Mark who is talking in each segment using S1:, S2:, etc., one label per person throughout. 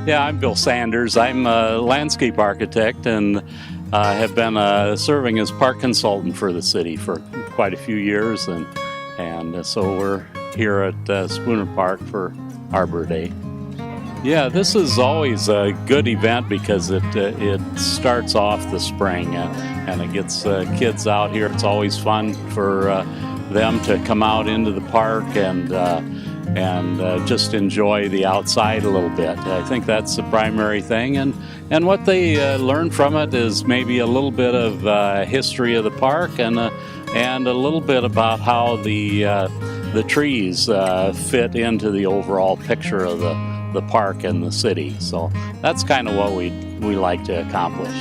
S1: Yeah, I'm Bill Sanders. I'm a landscape architect and have been serving as park consultant for the city for quite a few years, and so we're here at Spooner Park for Arbor Day. Yeah, this is always a good event because it starts off the spring and it gets kids out here. It's always fun for them to come out into the park and just enjoy the outside a little bit. I think that's the primary thing, and what they learn from it is maybe a little bit of history of the park and a little bit about how the trees fit into the overall picture of the park and the city. So that's kind of what we like to accomplish.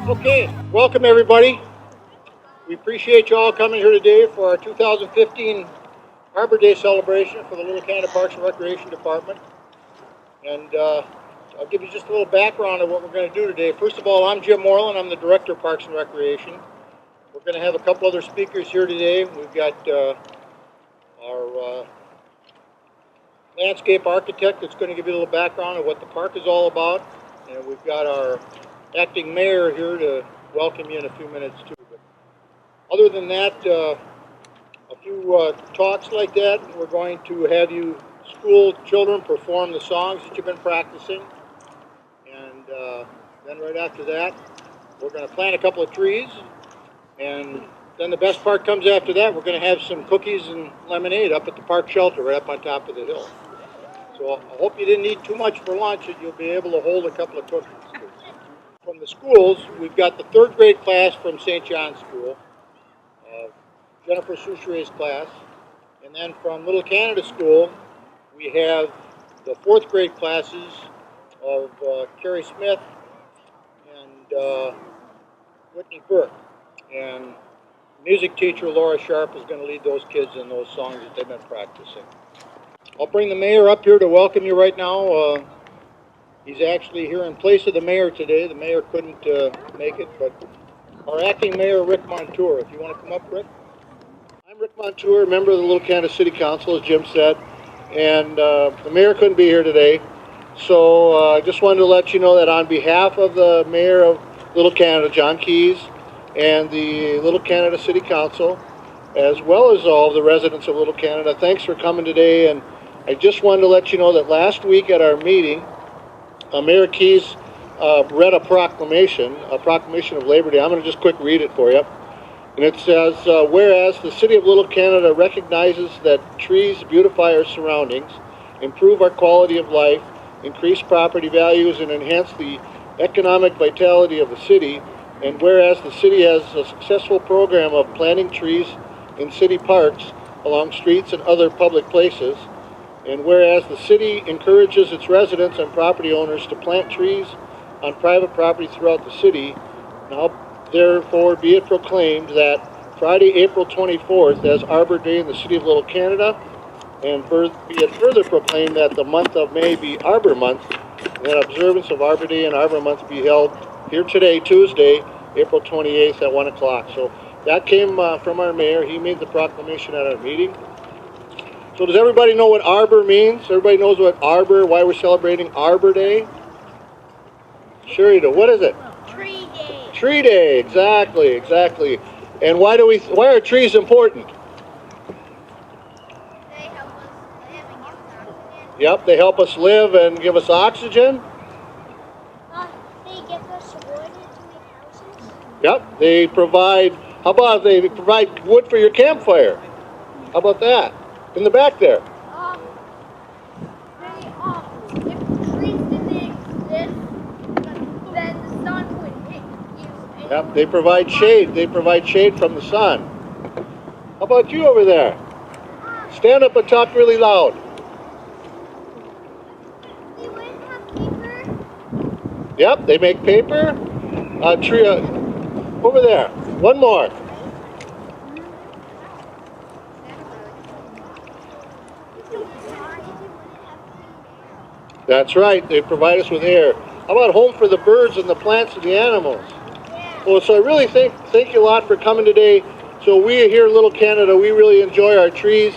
S2: Okay, welcome everybody. We appreciate you all coming here today for our 2015 Arbor Day Celebration for the Little Canada Parks and Recreation Department. And I'll give you just a little background of what we're going to do today. First of all, I'm Jim Moreland. I'm the Director of Parks and Recreation. We're going to have a couple other speakers here today. We've got our landscape architect that's going to give you a little background of what the park is all about. And we've got our acting mayor here to welcome you in a few minutes too. But other than that, a few talks like that. We're going to have you school children perform the songs that you've been practicing, and then right after that, we're going to plant a couple of trees, and then the best part comes after that. We're going to have some cookies and lemonade up at the park shelter right up on top of the hill. So I hope you didn't eat too much for lunch and you'll be able to hold a couple of cookies. From the schools, we've got the third grade class from St. John's School, Jennifer Souchere's class, and then from Little Canada School, we have the fourth grade classes of Carrie Smith and Whitney Burke. And music teacher Laura Sharp is going to lead those kids in those songs that they've been practicing. I'll bring the mayor up here to welcome you right now. He's actually here in place of the mayor today. The mayor couldn't make it, but our acting mayor, Rick Montour. If you want to come up, Rick. I'm Rick Montour, member of the Little Canada City Council, as Jim said, and the mayor couldn't be here today. So I just wanted to let you know that on behalf of the mayor of Little Canada, John Keys, and the Little Canada City Council, as well as all the residents of Little Canada, thanks for coming today. And I just wanted to let you know that last week at our meeting, Mayor Keys read a proclamation of Labor Day. I'm going to just quick read it for you. And it says, whereas the City of Little Canada recognizes that trees beautify our surroundings, improve our quality of life, increase property values, and enhance the economic vitality of the city, and whereas the city has a successful program of planting trees in city parks along streets and other public places, and whereas the city encourages its residents and property owners to plant trees on private property throughout the city, now therefore be it proclaimed that Friday, April 24th as Arbor Day in the City of Little Canada, and be it further proclaimed that the month of May be Arbor Month, and that observance of Arbor Day and Arbor Month be held here today, Tuesday, April 28th at 1 o'clock. So that came from our mayor. He made the proclamation at our meeting. So does everybody know what Arbor means? Everybody knows what Arbor, why we're celebrating Arbor Day? Sure you do. What is it?
S3: Tree Day.
S2: Tree Day, exactly. And why are trees important?
S3: They help us live and give us oxygen.
S2: Yep, they help us live and give us oxygen.
S3: They give us wood to make houses.
S2: Yep, they provide, how about they provide wood for your campfire? How about that? In the back there.
S3: If trees didn't exist, then the sun would hit you.
S2: Yep, they provide shade. They provide shade from the sun. How about you over there? Stand up and talk really loud.
S3: They would have paper.
S2: Yep, they make paper. Tree over there. One more. That's right, they provide us with air. How about home for the birds and the plants and the animals? Well, so I really thank you a lot for coming today. So we here in Little Canada, we really enjoy our trees.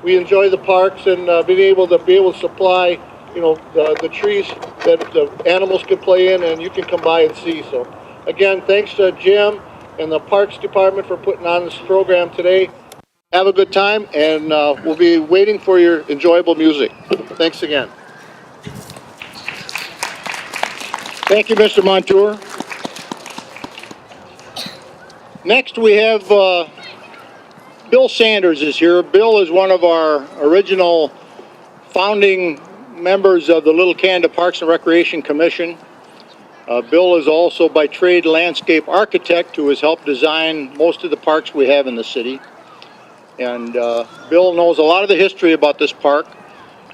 S2: We enjoy the parks and being able to supply, you know, the trees that the animals can play in and you can come by and see. So again, thanks to Jim and the Parks Department for putting on this program today. Have a good time, and we'll be waiting for your enjoyable music. Thanks again. Thank you, Mr. Montour. Next, we have Bill Sanders is here. Bill is one of our original founding members of the Little Canada Parks and Recreation Commission. Bill is also by trade landscape architect who has helped design most of the parks we have in the city. And Bill knows a lot of the history about this park.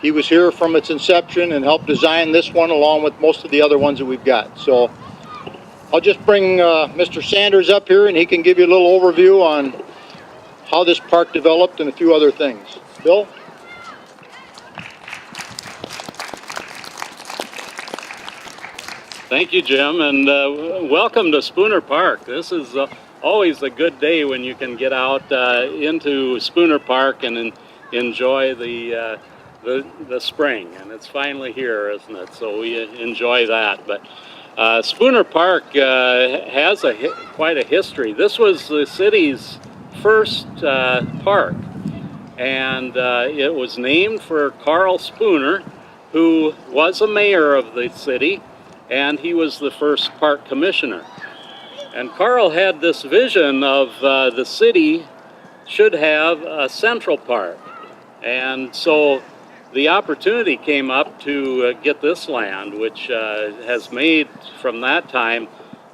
S2: He was here from its inception and helped design this one along with most of the other ones that we've got. So I'll just bring Mr. Sanders up here and he can give you a little overview on how this park developed and a few other things. Bill?
S1: Thank you, Jim, and welcome to Spooner Park. This is always a good day when you can get out into Spooner Park and enjoy the spring, and it's finally here, isn't it? So we enjoy that. But Spooner Park has quite a history. This was the city's first park, and it was named for Carl Spooner, who was a mayor of the city, and he was the first park commissioner. And Carl had this vision of the city should have a central park. And so the opportunity came up to get this land, which has made from that time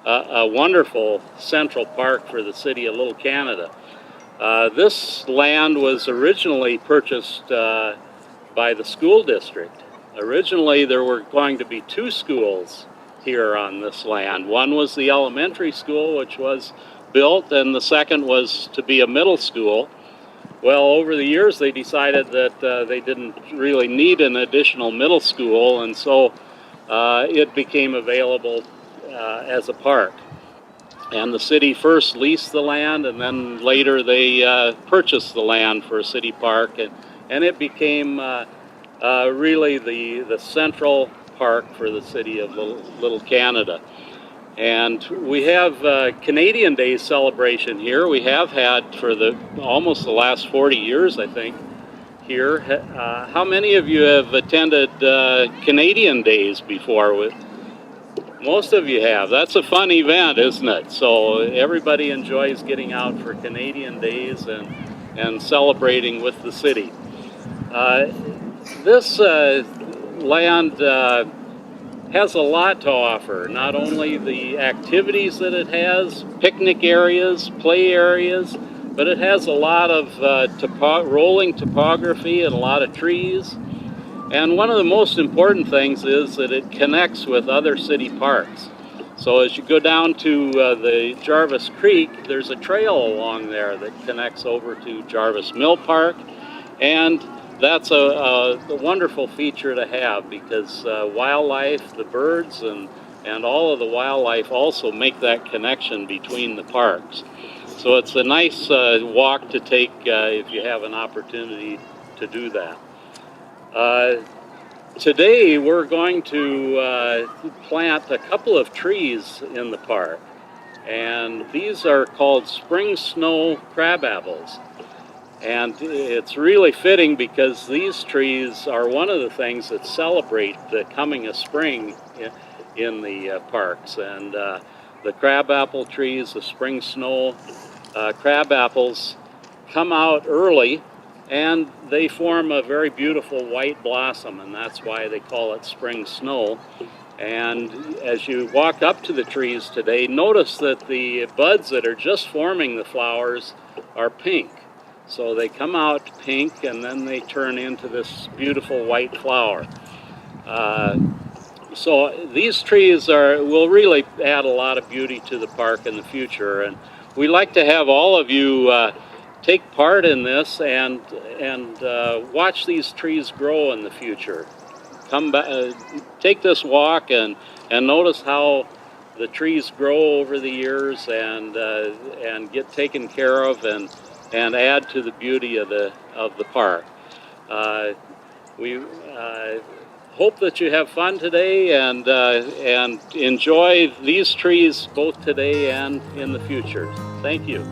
S1: a wonderful central park for the city of Little Canada. This land was originally purchased by the school district. Originally, there were going to be 2 schools here on this land. One was the elementary school, which was built, and the second was to be a middle school. Well, over the years, they decided that they didn't really need an additional middle school, and so it became available as a park. And the city first leased the land, and then later they purchased the land for a city park, and it became really the central park for the city of Little Canada. And we have Canadian Day Celebration here. We have had for almost the last 40 years, I think, here. How many of you have attended Canadian Days before? Most of you have. That's a fun event, isn't it? So everybody enjoys getting out for Canadian Days and celebrating with the city. This land has a lot to offer. Not only the activities that it has, picnic areas, play areas, but it has a lot of rolling topography and a lot of trees. And one of the most important things is that it connects with other city parks. So as you go down to the Jarvis Creek, there's a trail along there that connects over to Jarvis Mill Park, and that's a wonderful feature to have because wildlife, the birds, and all of the wildlife also make that connection between the parks. So it's a nice walk to take if you have an opportunity to do that. Today we're going to plant a couple of trees in the park, and these are called spring snow crabapples. And it's really fitting because these trees are one of the things that celebrate the coming of spring in the parks. And the crabapple trees, the spring snow crabapples, come out early and they form a very beautiful white blossom, and that's why they call it spring snow. And as you walk up to the trees today, notice that the buds that are just forming the flowers are pink. So they come out pink and then they turn into this beautiful white flower. So these trees will really add a lot of beauty to the park in the future. And we like to have all of you take part in this and watch these trees grow in the future. come back, take this walk and notice how the trees grow over the years and get taken care of and add to the beauty of the park. We hope that you have fun today and enjoy these trees both today and in the future. Thank you.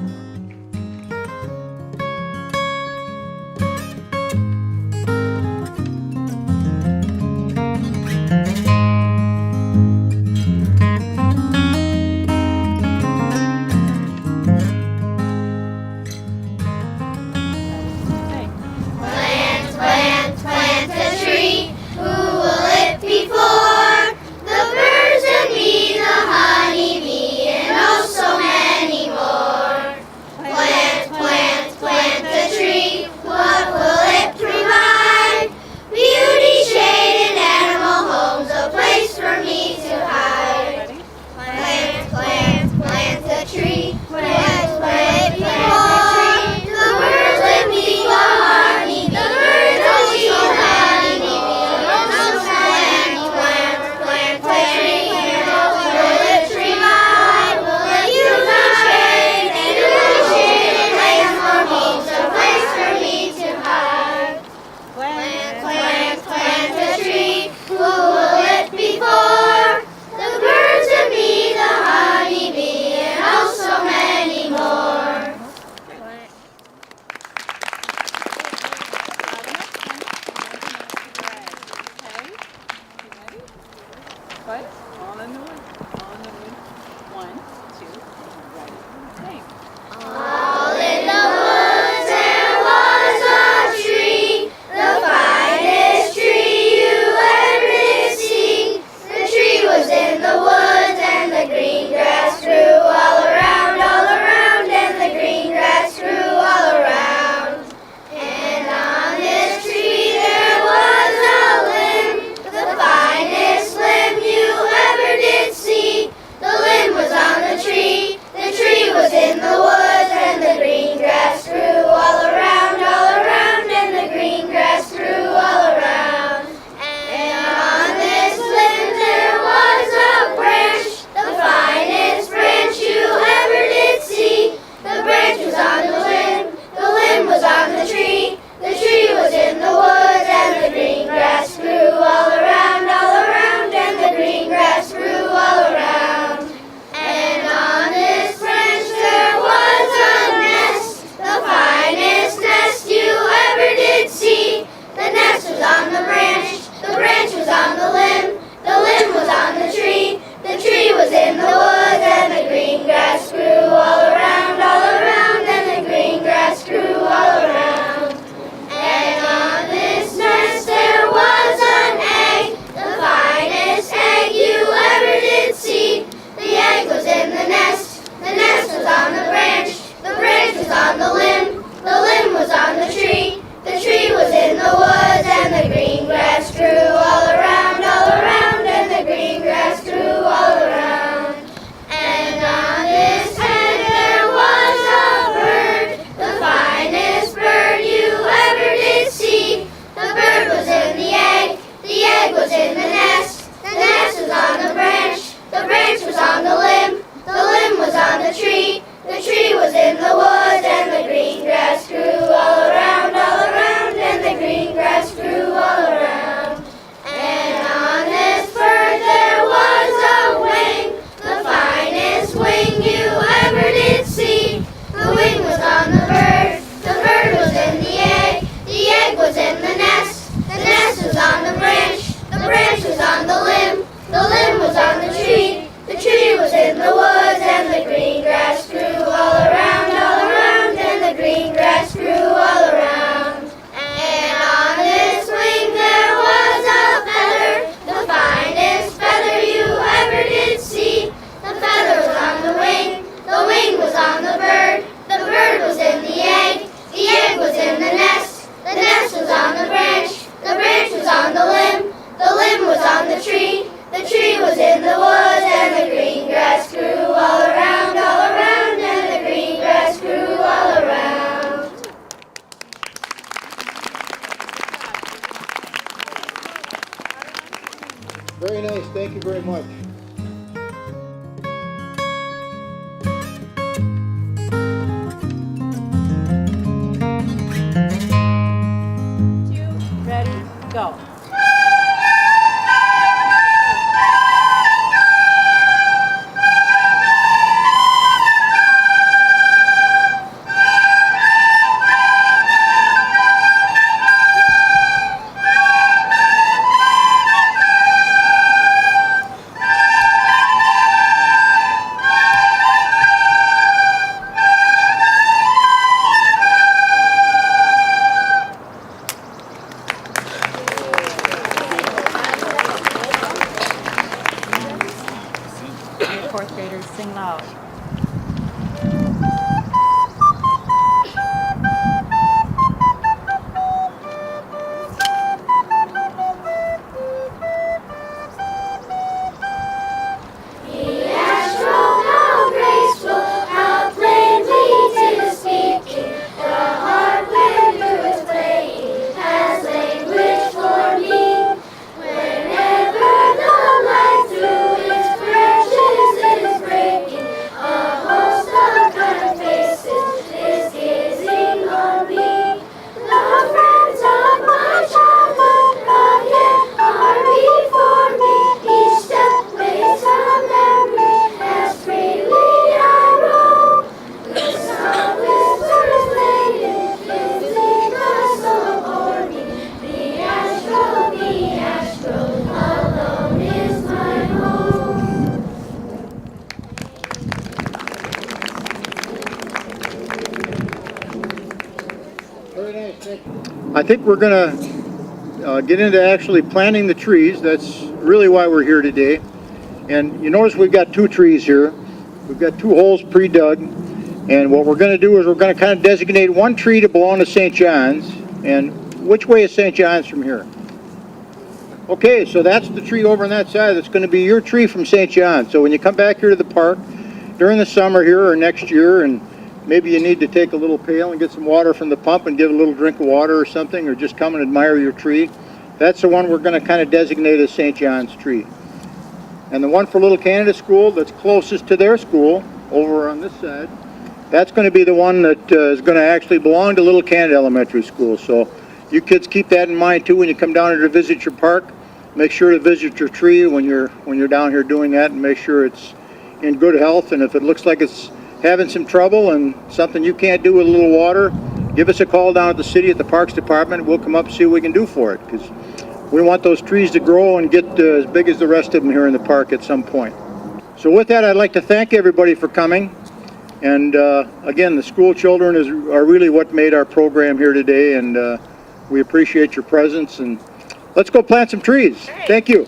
S3: Plant a tree. Who will it be for? The birds and me, the honey bee, and oh so many more.
S2: I think we're going to get into actually planting the trees. That's really why we're here today. And you notice we've got 2 trees here. We've got 2 holes pre-dug. And what we're going to do is we're going to kind of designate one tree to belong to St. John's. And which way is St. John's from here? Okay, so that's the tree over on that side. That's going to be your tree from St. John's. So when you come back here to the park during the summer here or next year, and maybe you need to take a little pail and get some water from the pump and give a little drink of water or something, or just come and admire your tree, that's the one we're going to kind of designate as St. John's tree. And the one for Little Canada School that's closest to their school, over on this side, that's going to be the one that is going to actually belong to Little Canada Elementary School. So you kids keep that in mind too when you come down here to visit your park. Make sure to visit your tree when you're down here doing that, and make sure it's in good health. And if it looks like it's having some trouble and something you can't do with a little water, give us a call down at the city at the Parks Department. We'll come up and see what we can do for it, because we want those trees to grow and get as big as the rest of them here in the park at some point. So with that, I'd like to thank everybody for coming. And again, the school children are really what made our program here today, and we appreciate your presence. And let's go plant some trees. Thank you.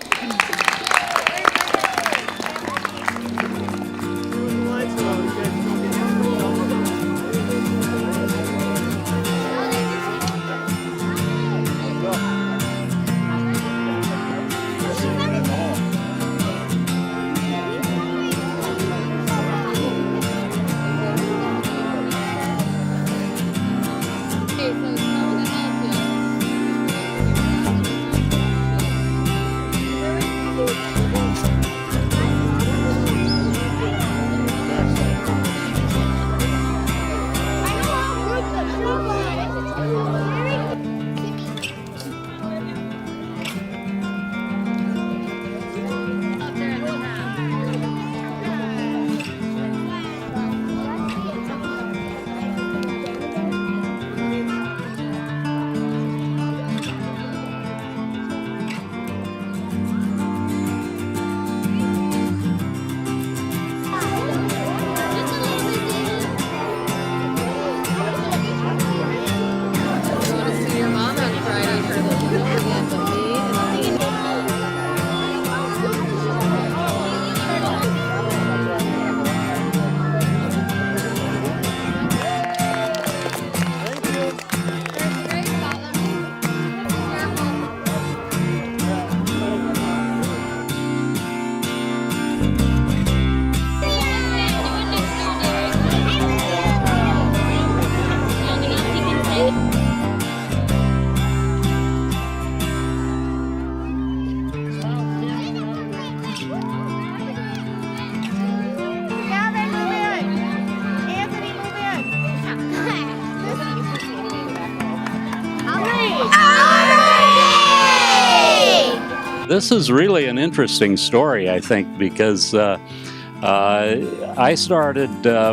S1: This is really an interesting story, I think, because I started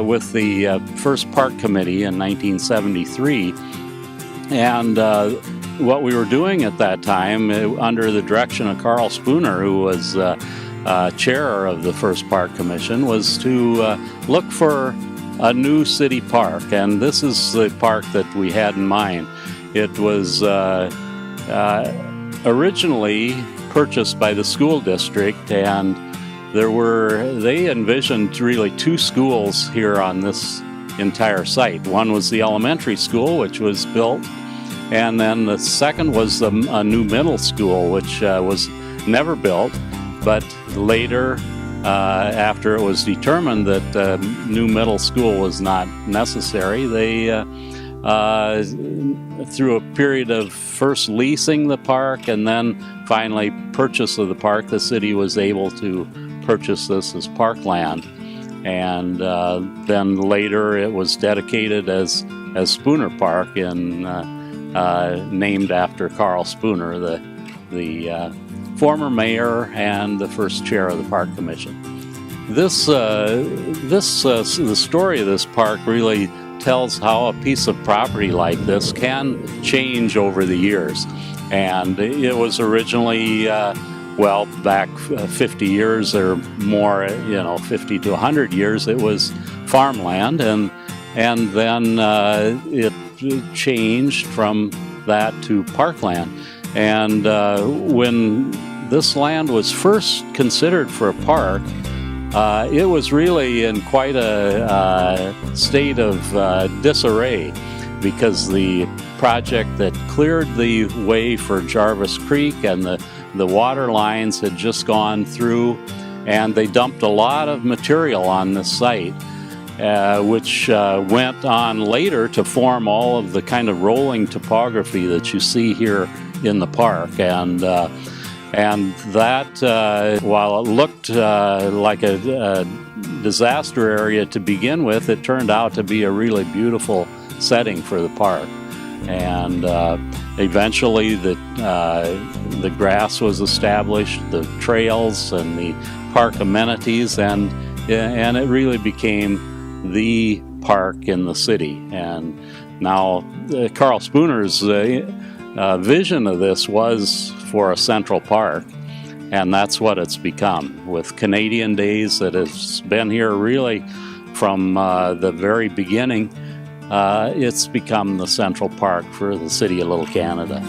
S1: with the first park committee in 1973, and what we were doing at that time, under the direction of Carl Spooner, who was chair of the first park commission, was to look for a new city park, and this is the park that we had in mind. It was originally purchased by the school district, and they envisioned really 2 schools here on this entire site. One was the elementary school, which was built, and then the second was a new middle school, which was never built, but later, after it was determined that new middle school was not necessary, they through a period of first leasing the park and then finally purchase of the park, the city was able to purchase this as parkland. And then later it was dedicated as Spooner Park, named after Carl Spooner, the former mayor and the first chair of the Park Commission. The story of this park really tells how a piece of property like this can change over the years. And it was originally, back 50 years or more, 50 to 100 years, it was farmland, and and then it changed from that to parkland. And when this land was first considered for a park, it was really in quite a state of disarray, because the project that cleared the way for Jarvis Creek and the water lines had just gone through, and they dumped a lot of material on this site, which went on later to form all of the kind of rolling topography that you see here in the park. And that, while it looked like a disaster area to begin with, it turned out to be a really beautiful setting for the park. And eventually the grass was established, the trails and the park amenities, and it really became the park in the city. And now Carl Spooner's vision of this was for a central park, and that's what it's become, with Canadian Days that has been here really from the very beginning. It's become the central park for the city of Little Canada.